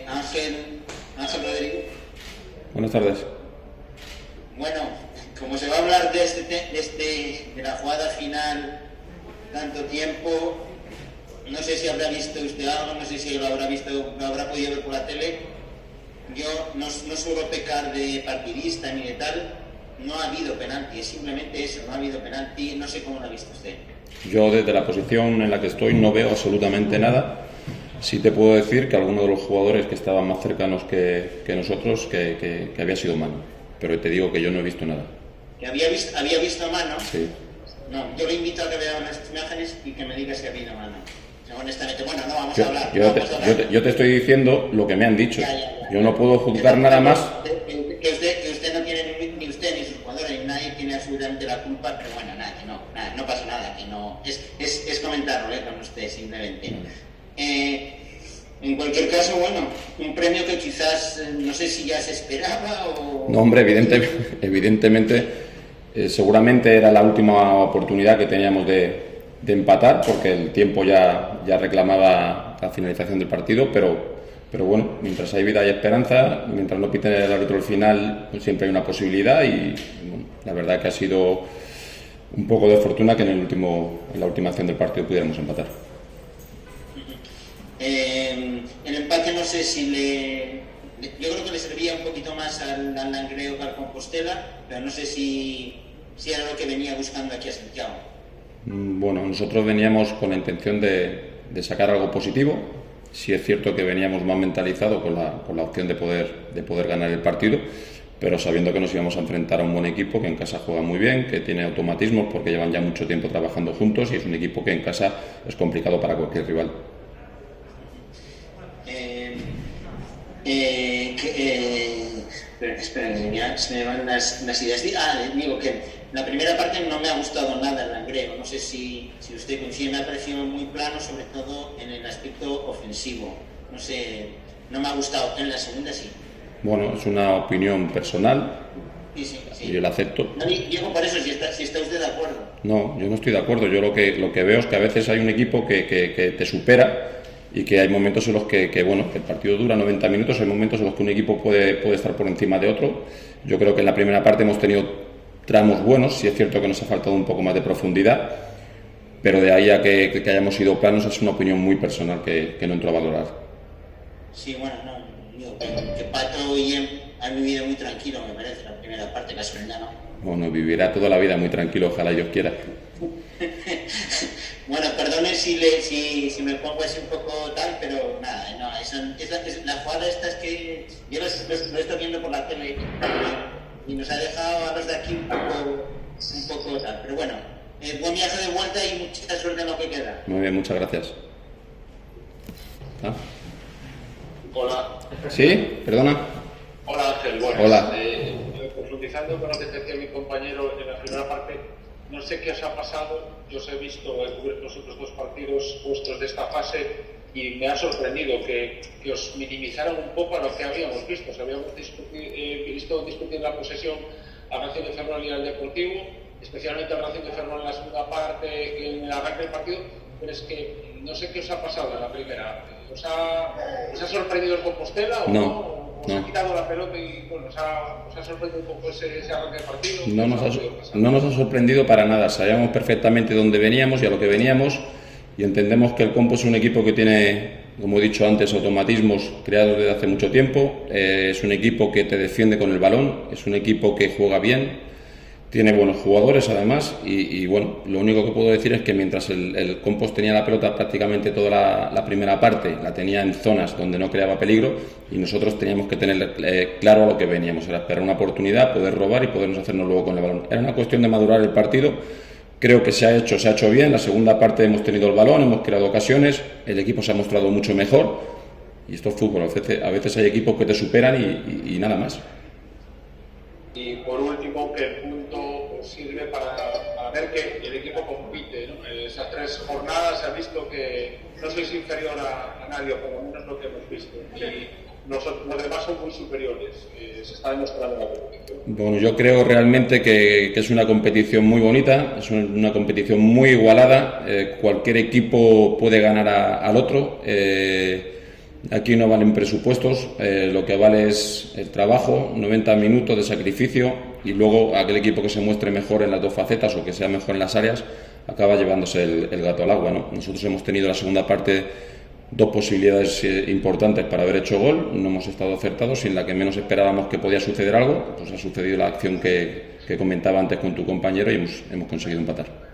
Ángel Rodrigo. Buenas tardes. Bueno, como se va a hablar de la jugada final tanto tiempo, no sé si habrá visto usted algo, no sé si lo habrá visto, lo habrá podido ver por la tele. Yo no suelo pecar de partidista ni de tal. No ha habido penalti, es simplemente eso, no ha habido penalti. No sé cómo lo ha visto usted. Yo desde la posición en la que estoy no veo absolutamente nada. Sí te puedo decir que algunos de los jugadores que estaban más cercanos que nosotros que había sido mano, pero te digo que yo no he visto nada. ¿Que había visto mano? Sí. No, yo le invito a que vea unas imágenes y que me diga si ha habido mano. Honestamente, bueno, no vamos a hablar. Yo te estoy diciendo lo que me han dicho. Ya. Yo no puedo juzgar nada más. Que usted no tiene, ni usted ni sus jugadores, ni nadie tiene absolutamente la culpa, pero bueno, nada, no pasa nada, que no. Es comentarlo con usted, simplemente. En cualquier caso, bueno, un premio que quizás, no sé si ya se esperaba o... No, hombre, evidentemente, seguramente era la última oportunidad que teníamos de empatar, porque el tiempo ya reclamaba la finalización del partido, pero bueno, mientras hay vida hay esperanza, mientras no piten el árbitro al final, pues siempre hay una posibilidad y bueno, la verdad que ha sido un poco de fortuna que en la última acción del partido pudiéramos empatar. El empate no sé si yo creo que le servía un poquito más al Langreo que al Compostela, pero no sé si era lo que venía buscando aquí a Santiago. Bueno, nosotros veníamos con la intención de sacar algo positivo. Sí es cierto que veníamos más mentalizados con la opción de poder ganar el partido, pero sabiendo que nos íbamos a enfrentar a un buen equipo que en casa juega muy bien, que tiene automatismos porque llevan ya mucho tiempo trabajando juntos y es un equipo que en casa es complicado para cualquier rival. Espera, se me van unas ideas. Digo que la primera parte no me ha gustado nada el Langreo. No sé si usted coincide, me ha parecido muy plano, sobre todo en el aspecto ofensivo. No sé, no me ha gustado. En la segunda sí. Bueno, es una opinión personal. Sí. Y yo la acepto. No, digo por eso, si está usted de acuerdo. No, yo no estoy de acuerdo. Yo lo que veo es que a veces hay un equipo que te supera y que hay momentos en los que el partido dura 90 minutos, hay momentos en los que un equipo puede estar por encima de otro. Yo creo que en la primera parte hemos tenido tramos buenos, sí es cierto que nos ha faltado un poco más de profundidad, pero de ahí a que hayamos sido planos es una opinión muy personal que no entro a valorar. Sí, bueno, no, digo que Pato y Em han vivido muy tranquilo, me parece, la primera parte, casualidad, ¿no? Bueno, vivirá toda la vida muy tranquilo, ojalá Dios quiera. Bueno, perdone si me pongo así un poco tal, pero nada, no, la jugada esta es que yo lo estoy viendo por la tele y nos ha dejado a los de aquí un poco tal, pero bueno, buen viaje de vuelta y mucha suerte en lo que queda. Muy bien, muchas gracias. ¿Ah? Hola. ¿Sí? ¿Perdona? Hola Ángel, buenas. Hola. Profundizando con lo que decía mi compañero en la primera parte, no sé qué os ha pasado, yo os he visto los otros dos partidos vuestros de esta fase y me ha sorprendido que os minimizaran un poco a lo que habíamos visto. O sea, habíamos visto discutir la posesión a Racing de Ferrol y al Deportivo, especialmente a Racing de Ferrol en la segunda parte, en el arranque del partido, pero es que no sé qué os ha pasado en la primera. ¿Os ha sorprendido el Compostela o no? ¿Os ha quitado la pelota y os ha sorprendido un poco ese arranque de partido? No nos ha sorprendido para nada. Sabíamos perfectamente dónde veníamos y a lo que veníamos y entendemos que el Compo es un equipo que tiene, como he dicho antes, automatismos creados desde hace mucho tiempo. Es un equipo que te defiende con el balón, es un equipo que juega bien, tiene buenos jugadores además y bueno, lo único que puedo decir es que mientras el Compos tenía la pelota prácticamente toda la primera parte, la tenía en zonas donde no creaba peligro y nosotros teníamos que tener claro a lo que veníamos, era esperar una oportunidad, poder robar y podernos hacernos luego con el balón. Era una cuestión de madurar el partido, creo que se ha hecho bien, la segunda parte hemos tenido el balón, hemos creado ocasiones, el equipo se ha mostrado mucho mejor y esto es fútbol, a veces hay equipos que te superan y nada más. Y por último, que el punto sirve para ver que el equipo compite, ¿no? Esas 3 jornadas se ha visto que no sois inferior a nadie, por lo menos lo que hemos visto. Y los demás son muy superiores. Se está demostrando la competición. Bueno, yo creo realmente que es una competición muy bonita, es una competición muy igualada. Cualquier equipo puede ganar al otro. Aquí no valen presupuestos, lo que vale es el trabajo, 90 minutos de sacrificio, y luego aquel equipo que se muestre mejor en las dos facetas o que sea mejor en las áreas acaba llevándose el gato al agua, ¿no? Nosotros hemos tenido la segunda parte dos posibilidades importantes para haber hecho gol, no hemos estado acertados, y en la que menos esperábamos que podía suceder algo, pues ha sucedido la acción que comentaba antes con tu compañero y hemos conseguido empatar.